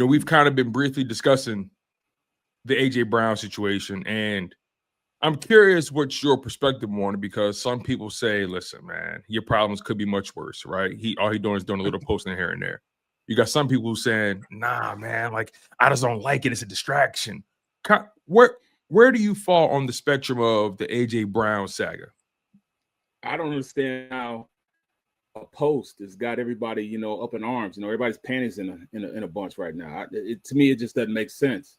we've kind of been briefly discussing the A.J. Brown situation, and I'm curious what's your perspective on it, because some people say, listen, man, your problems could be much worse, right? All he doing is doing a little posting here and there. You got some people saying, nah, man, like, I just don't like it. It's a distraction. Where do you fall on the spectrum of the A.J. Brown saga? I don't understand how a post has got everybody, up in arms. Everybody's panties in a bunch right now. To me, it just doesn't make sense.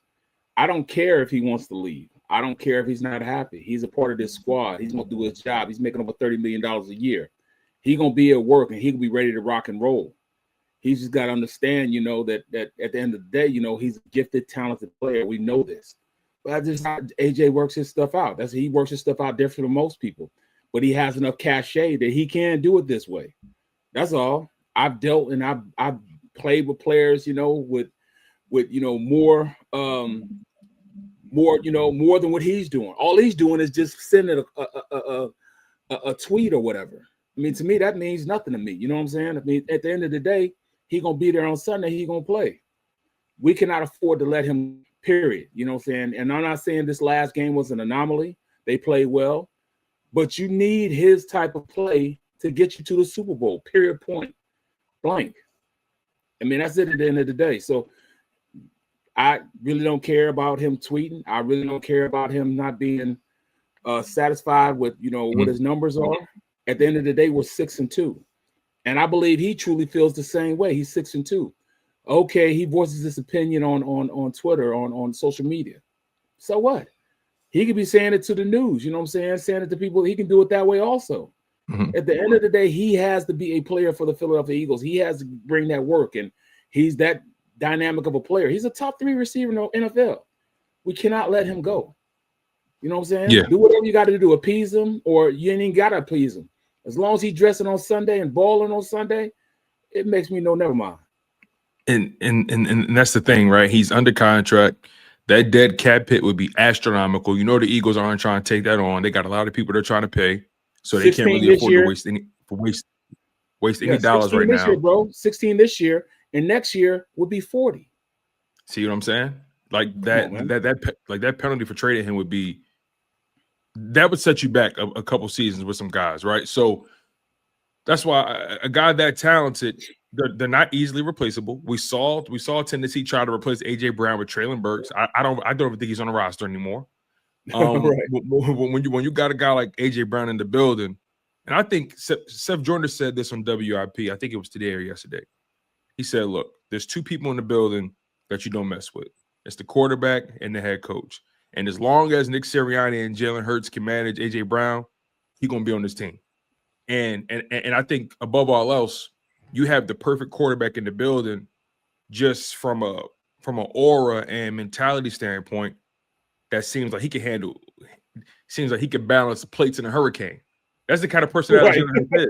I don't care if he wants to leave. I don't care if he's not happy. He's a part of this squad. He's going to do his job. He's making over $30 million a year. He's going to be at work, and he can be ready to rock and roll. He's just got to understand, that at the end of the day, he's a gifted, talented player. We know this. But that's just how AJ works his stuff out. He works his stuff out different than most people. But he has enough cachet that he can do it this way. That's all. I've dealt and I've played with players, with more than what he's doing. All he's doing is just sending a tweet or whatever. I mean, to me, that means nothing to me. You know what I'm saying? I mean, at the end of the day, he's going to be there on Sunday. He's going to play. We cannot afford to let him, period. You know what I'm saying? And I'm not saying this last game was an anomaly. They played well. But you need his type of play to get you to the Super Bowl, period, point blank. I mean, that's it at the end of the day. So I really don't care about him tweeting. I really don't care about him not being satisfied with, what his numbers are. At the end of the day, we're 6-2. And I believe he truly feels the same way. He's 6-2. Okay, he voices his opinion on Twitter, on social media. So what? He could be saying it to the news, you know what I'm saying? Saying it to people. He can do it that way also. Mm-hmm. At the end of the day, he has to be a player for the Philadelphia Eagles. He has to bring that work, and he's that dynamic of a player. He's a top 3 receiver in the NFL. We cannot let him go. You know what I'm saying? Yeah. Do whatever you got to do to appease him, or you ain't even got to appease him. As long as he's dressing on Sunday and balling on Sunday, it makes me know never mind. And that's the thing, right? He's under contract. That dead cap hit would be astronomical. The Eagles aren't trying to take that on. They got a lot of people they're trying to pay, so they can't really afford to waste any dollars right now. Year, bro. 16 this year, and next year would be 40. See what I'm saying? Like that penalty for trading him that would set you back a couple seasons with some guys, right? So that's why a guy that talented, they're not easily replaceable. We saw Tennessee try to replace AJ Brown with Traylon Burks. I don't even think he's on the roster anymore. Right. When you got a guy like AJ Brown in the building, and I think Seth Jordan said this on WIP. I think it was today or yesterday. He said, "Look, there's 2 people in the building that you don't mess with. It's the quarterback and the head coach. And as long as Nick Sirianni and Jalen Hurts can manage AJ Brown, he's gonna be on this team. And I think above all else, you have the perfect quarterback in the building, just from an aura and mentality standpoint. That seems like he can handle. Seems like he can balance the plates in a hurricane. That's the kind of personality. Right.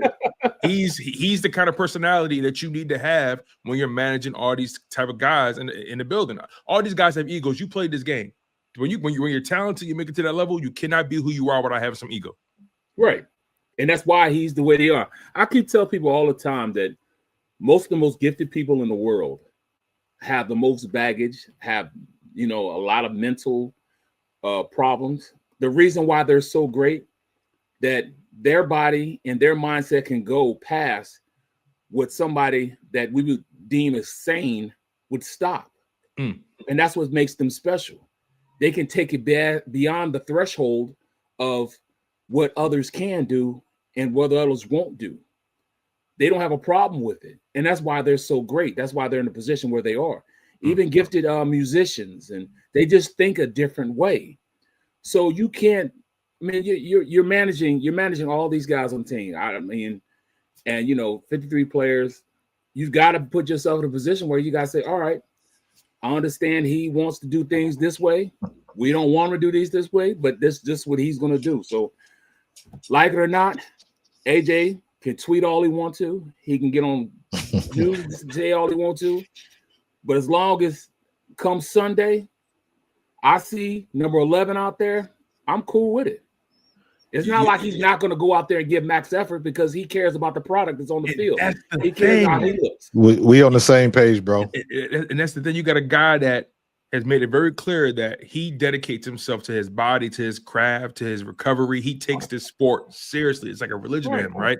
He's the kind of personality that you need to have when you're managing all these type of guys in the building. All these guys have egos. You played this game. When you're talented, you make it to that level. You cannot be who you are without having some ego. Right. And that's why he's the way they are. I keep telling people all the time that most of the most gifted people in the world have the most baggage, have, a lot of mental problems. The reason why they're so great, that their body and their mindset can go past what somebody that we would deem as sane would stop. And that's what makes them special. They can take it beyond the threshold of what others can do and what others won't do. They don't have a problem with it. And that's why they're so great. That's why they're in the position where they are. Even gifted musicians, and they just think a different way. So you can't, you're managing all these guys on the team. And 53 players, you've got to put yourself in a position where you got to say, all right, I understand he wants to do things this way. We don't want him to do these this way, but this is just what he's going to do. So, like it or not, AJ can tweet all he wants to. He can get on news say all he wants to. But as long as come Sunday, I see number 11 out there, I'm cool with it. It's not like he's not going to go out there and give max effort because he cares about the product that's on the field. He cares how he looks. We on the same page, bro. And that's the thing. You got a guy that has made it very clear that he dedicates himself to his body, to his craft, to his recovery. He takes this sport seriously. It's like a religion to him, right?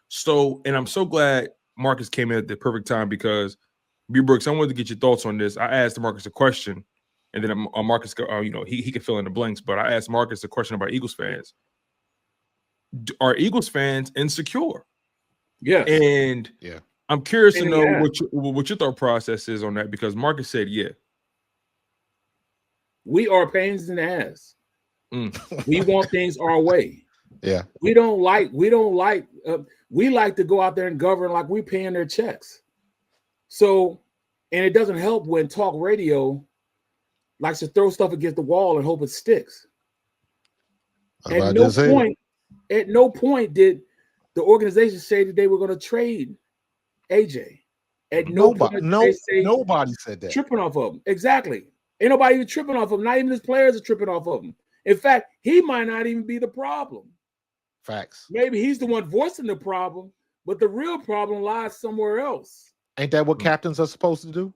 So, and I'm so glad Markus came in at the perfect time because, B. Brooks, I wanted to get your thoughts on this. I asked Markus a question, and then Markus, he could fill in the blanks, but I asked Markus a question about Eagles fans. Are Eagles fans insecure? Yes. And I'm curious to know what your thought process is on that because Markus said, we are pains in the ass. We want things our way. Yeah. We like to go out there and govern like we're paying their checks. So, and it doesn't help when talk radio likes to throw stuff against the wall and hope it sticks. At no point did the organization say that they were going to trade AJ. At no point, nobody said that. Tripping off of him. Exactly. Ain't nobody even tripping off of him. Not even his players are tripping off of him. In fact, he might not even be the problem. Facts. Maybe he's the one voicing the problem, but the real problem lies somewhere else. Ain't that what captains are supposed to do?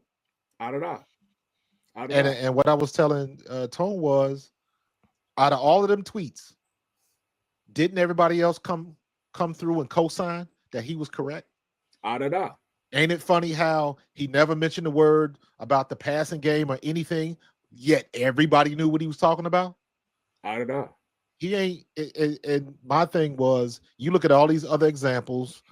And what I was telling Tone was, out of all of them tweets, didn't everybody else come through and co-sign that he was correct? Ain't it funny how he never mentioned a word about the passing game or anything, yet everybody knew what he was talking about? He ain't. And my thing was, you look at all these other examples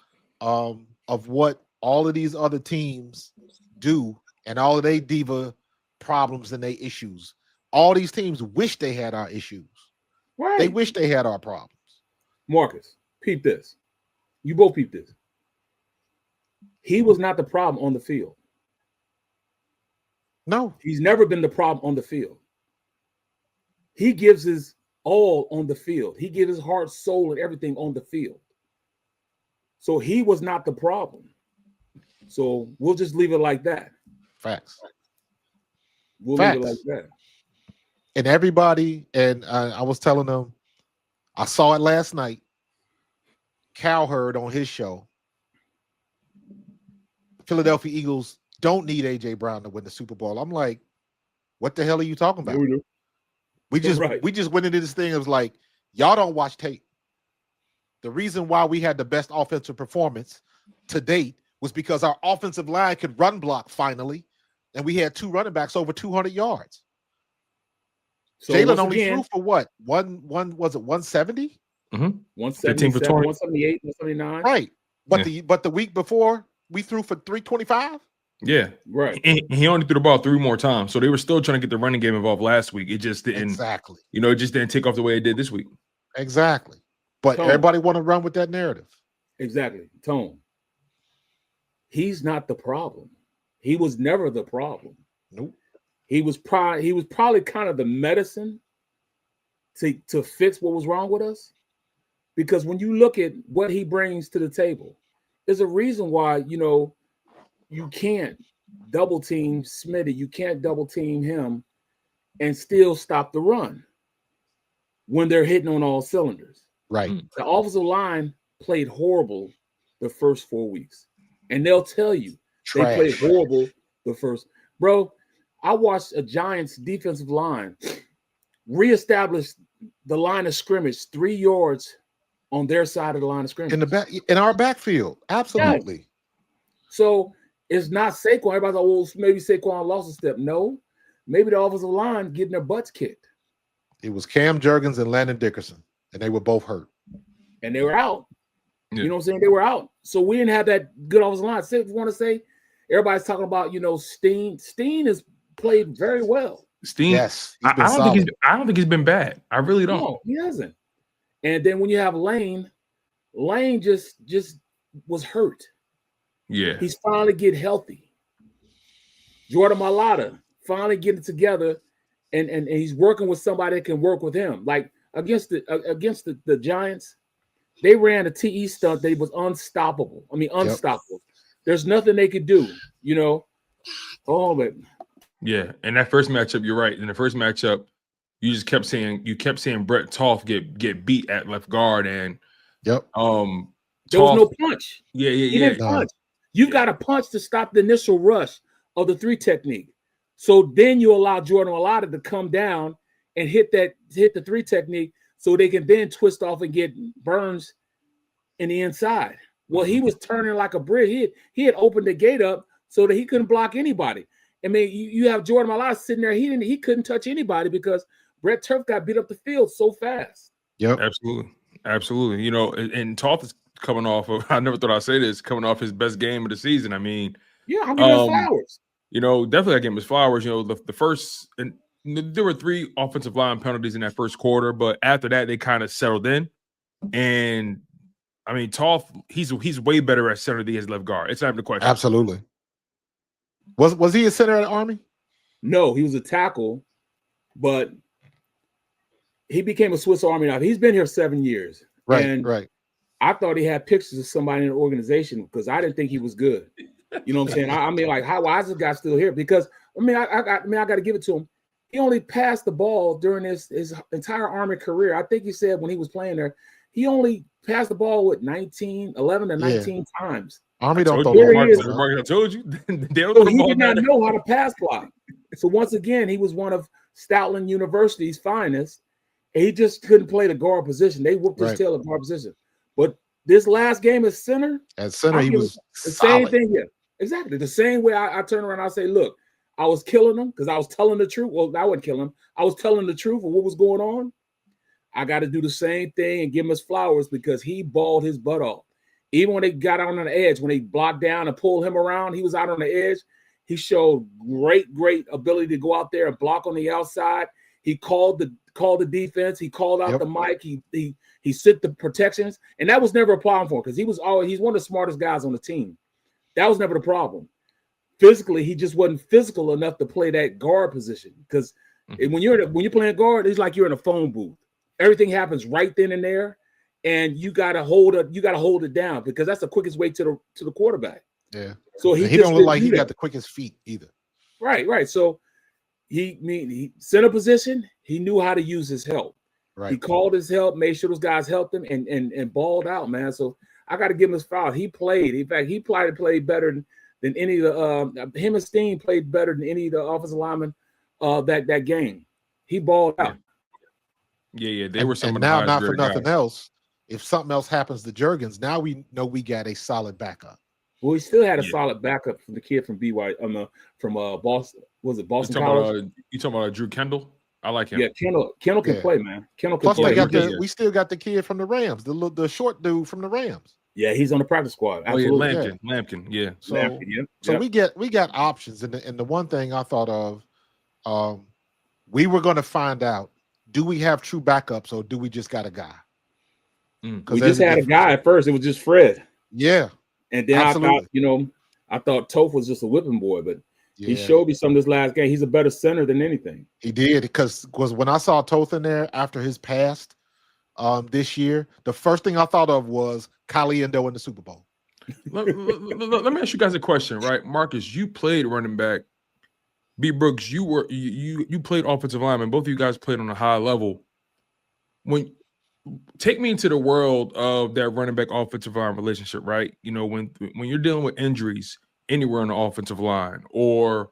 of what all of these other teams do and all of their diva problems and their issues. All these teams wish they had our issues. Right. They wish they had our problems. Markus, peep this. You both peep this. He was not the problem on the field. No. He's never been the problem on the field. He gives his all on the field. He gives his heart, soul, and everything on the field. So he was not the problem. So we'll just leave it like that. Facts. Leave it like that. And everybody, and I was telling them, I saw it last night. Cal heard on his show, Philadelphia Eagles don't need A.J. Brown to win the Super Bowl. I'm like, what the hell are you talking about? We just went into this thing. It was like, y'all don't watch tape. The reason why we had the best offensive performance to date was because our offensive line could run block finally, and we had two running backs over 200 yards. So Jalen only threw for what? One was it 170? 177, 178, 179. Right. But the week before we threw for 325? Yeah. Right. And he only threw the ball 3 more times. So they were still trying to get the running game involved last week. It just didn't it just didn't take off the way it did this week. Exactly. But everybody want to run with that narrative. Exactly. Tone. He's not the problem. He was never the problem. Nope. He was probably kind of the medicine to fix what was wrong with us. Because when you look at what he brings to the table, there's a reason why, you can't double team Smitty. You can't double team him and still stop the run when they're hitting on all cylinders. Right. The offensive line played horrible the first 4 weeks. And they'll tell you they played horrible the first. Bro, I watched a Giants defensive line reestablish the line of scrimmage 3 yards on their side of the line of scrimmage. In our backfield. Absolutely. Yeah. So it's not Saquon. Everybody's like, well, maybe Saquon lost a step. No, maybe the offensive line getting their butts kicked. It was Cam Jurgens and Landon Dickerson, and they were both hurt. And they were out. Yeah. You know what I'm saying? They were out. So we didn't have that good offensive line. So if you want to say, everybody's talking about, Steen. Steen has played very well. Steen, yes. I don't think he's been bad. I really don't. No, he hasn't. And then when you have Lane just was hurt. Yeah. He's finally getting healthy. Jordan Mailata finally getting it together, and he's working with somebody that can work with him. Like against the Giants, they ran a TE stunt that was unstoppable. I mean, unstoppable. Yep. There's nothing they could do, Oh, but yeah. And that first matchup, you're right. In the first matchup, you just kept seeing Brett Toth get beat at left guard, and there was no punch. Yeah. He didn't punch. You've got to punch to stop the initial rush of the 3 technique. So then you allow Jordan Mailata to come down and hit the 3 technique, so they can then twist off and get Burns in the inside. Well, he was turning like a brick. He had opened the gate up so that he couldn't block anybody. I mean, you have Jordan Mailata sitting there. He couldn't touch anybody because Brett Turf got beat up the field so fast. Yep, absolutely. You know, and Toth is coming off of. I never thought I'd say this. Coming off his best game of the season. I mean, I'm giving him flowers. You know, definitely I gave him his flowers. You know, the first, and there were 3 offensive line penalties in that first quarter, but after that they kind of settled in. And I mean, Toth, he's way better at center than he is left guard. It's not even a question. Absolutely. Was he a center at Army? No, he was a tackle, but he became a Swiss Army knife. He's been here 7 years. Right. I thought he had pictures of somebody in the organization because I didn't think he was good. You know what I'm saying? I mean, like, why is this guy still here? Because I got to give it to him. He only passed the ball during his entire Army career. I think he said when he was playing there, he only passed the ball with 11 to 19 times. Army don't throw I told you. He did not know how to pass block. So once again, he was one of Stoutland University's finest. And he just couldn't play the guard position. They whooped his tail at guard position. But this last game as center, he was the solid. same thing here. Exactly. The same way I turn around and I say, look, I was killing him because I was telling the truth. Well, I wouldn't kill him. I was telling the truth of what was going on. I got to do the same thing and give him his flowers because he balled his butt off. Even when they got out on the edge, when they blocked down and pulled him around, he was out on the edge. He showed great ability to go out there and block on the outside. He called the defense. He called out the mic. He set the protections, and that was never a problem for him because he's one of the smartest guys on the team. That was never the problem. Physically, he just wasn't physical enough to play that guard position because when you're playing guard, it's like you're in a phone booth. Everything happens right then and there, and you gotta hold it down because that's the quickest way to the quarterback. Yeah. So he don't look like he got the quickest feet either. Right. So he center position. He knew how to use his help. Right. He called his help, made sure those guys helped him, and balled out, man. So I got to give him his foul. He played. In fact, he played better than any of the him and Steen played better than any of the offensive linemen that game. He balled out. Yeah. They were some. And now, not for nothing else, if something else happens to Juergens, now we know we got a solid backup. Well, he still had a solid backup from the kid from BYU, from Boston. Was it Boston College? You talking about Drew Kendall? I like him. Yeah, Kendall can play, man. Kendall can Plus, play. we still got the kid from the Rams, the short dude from the Rams. Yeah, he's on the practice squad. Absolutely. Lampkin. Yeah. So we got options, and the one thing I thought of, we were going to find out: do we have true backups, or do we just got a guy? We just had a guy at first. It was just Fred. Yeah, and then I thought Toth was just a whipping boy, but he showed me some of this last game. He's a better center than anything. He did because when I saw Toth in there after his past this year, the first thing I thought of was Caliendo in the Super Bowl. Let me ask you guys a question, right? Marcus, you played running back. B. Brooks, you played offensive lineman. Both of you guys played on a high level. Take me into the world of that running back offensive line relationship, right? You know, when you're dealing with injuries anywhere on the offensive line, or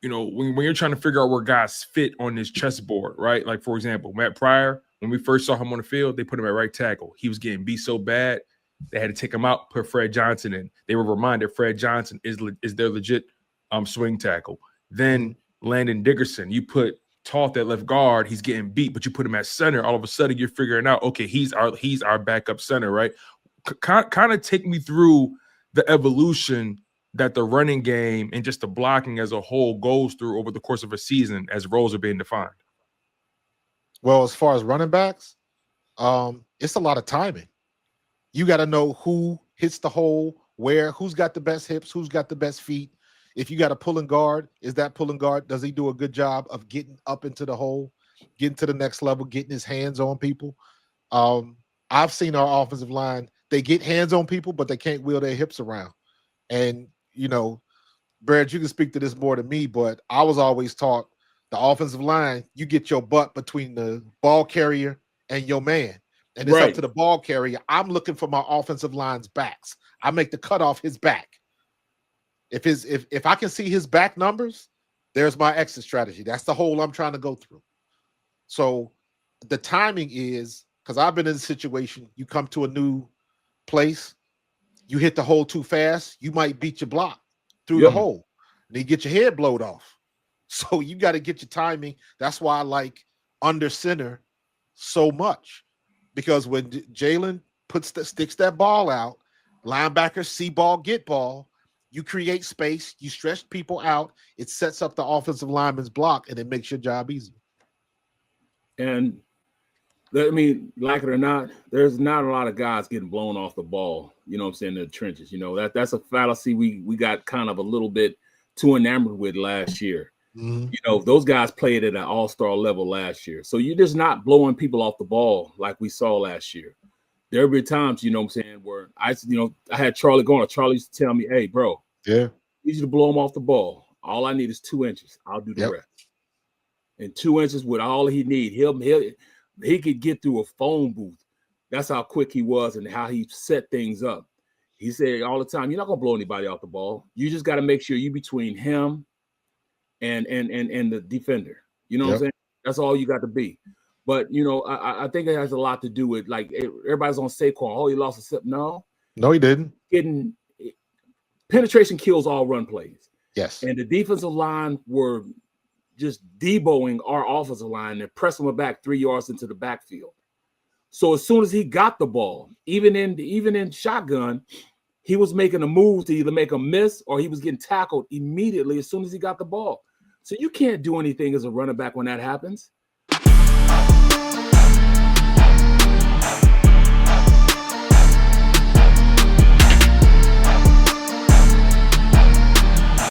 you know, when you're trying to figure out where guys fit on this chessboard, right? Like, for example, Matt Pryor, when we first saw him on the field, they put him at right tackle. He was getting beat so bad, they had to take him out, put Fred Johnson in. They were reminded Fred Johnson is their legit swing tackle. Then Landon Dickerson, you put Toth at left guard, he's getting beat, but you put him at center. All of a sudden, you're figuring out, okay, he's our backup center, right? Kind of take me through the evolution that the running game and just the blocking as a whole goes through over the course of a season as roles are being defined. Well, as far as running backs, it's a lot of timing. You got to know who hits the hole, who's got the best hips, who's got the best feet. If you got a pulling guard, is that pulling guard? Does he do a good job of getting up into the hole, getting to the next level, getting his hands on people? I've seen our offensive line, they get hands on people, but they can't wheel their hips around. And, you know, Barrett, you can speak to this more than me, but I was always taught the offensive line, you get your butt between the ball carrier and your man. And it's up to the ball carrier. I'm looking for my offensive line's backs. I make the cut off his back. If I can see his back numbers, there's my exit strategy. That's the hole I'm trying to go through. So the timing is, because I've been in a situation, you come to a new place, you hit the hole too fast, you might beat your block through the hole. And you get your head blowed off. So you got to get your timing. That's why I like under center so much. Because when Jalen sticks that ball out, linebackers see ball, get ball, you create space, you stretch people out, it sets up the offensive lineman's block, and it makes your job easier. And I mean, like it or not, there's not a lot of guys getting blown off the ball, you know what I'm saying, in the trenches. You know, that's a fallacy we got kind of a little bit too enamored with last year. You know, those guys played at an all-star level last year. So you're just not blowing people off the ball like we saw last year. There have been times, you know what I'm saying, where I had Charlie going. Charlie used to tell me, hey, bro, I need you to blow him off the ball. All I need is 2 inches. I'll do the rest. And 2 inches with all he need. He could get through a phone booth. That's how quick he was and how he set things up. He said all the time, you're not going to blow anybody off the ball. You just got to make sure you're between him and the defender. You know what I'm saying? That's all you got to be. But, you know, I think it has a lot to do with, like, everybody's on Saquon. Oh, he lost a step. No, he didn't. Penetration kills all run plays. Yes. And the defensive line were just deboing our offensive line and pressing him back 3 yards into the backfield. So as soon as he got the ball, even in shotgun, he was making a move to either make a miss or he was getting tackled immediately as soon as he got the ball. So you can't do anything as a running back when that happens.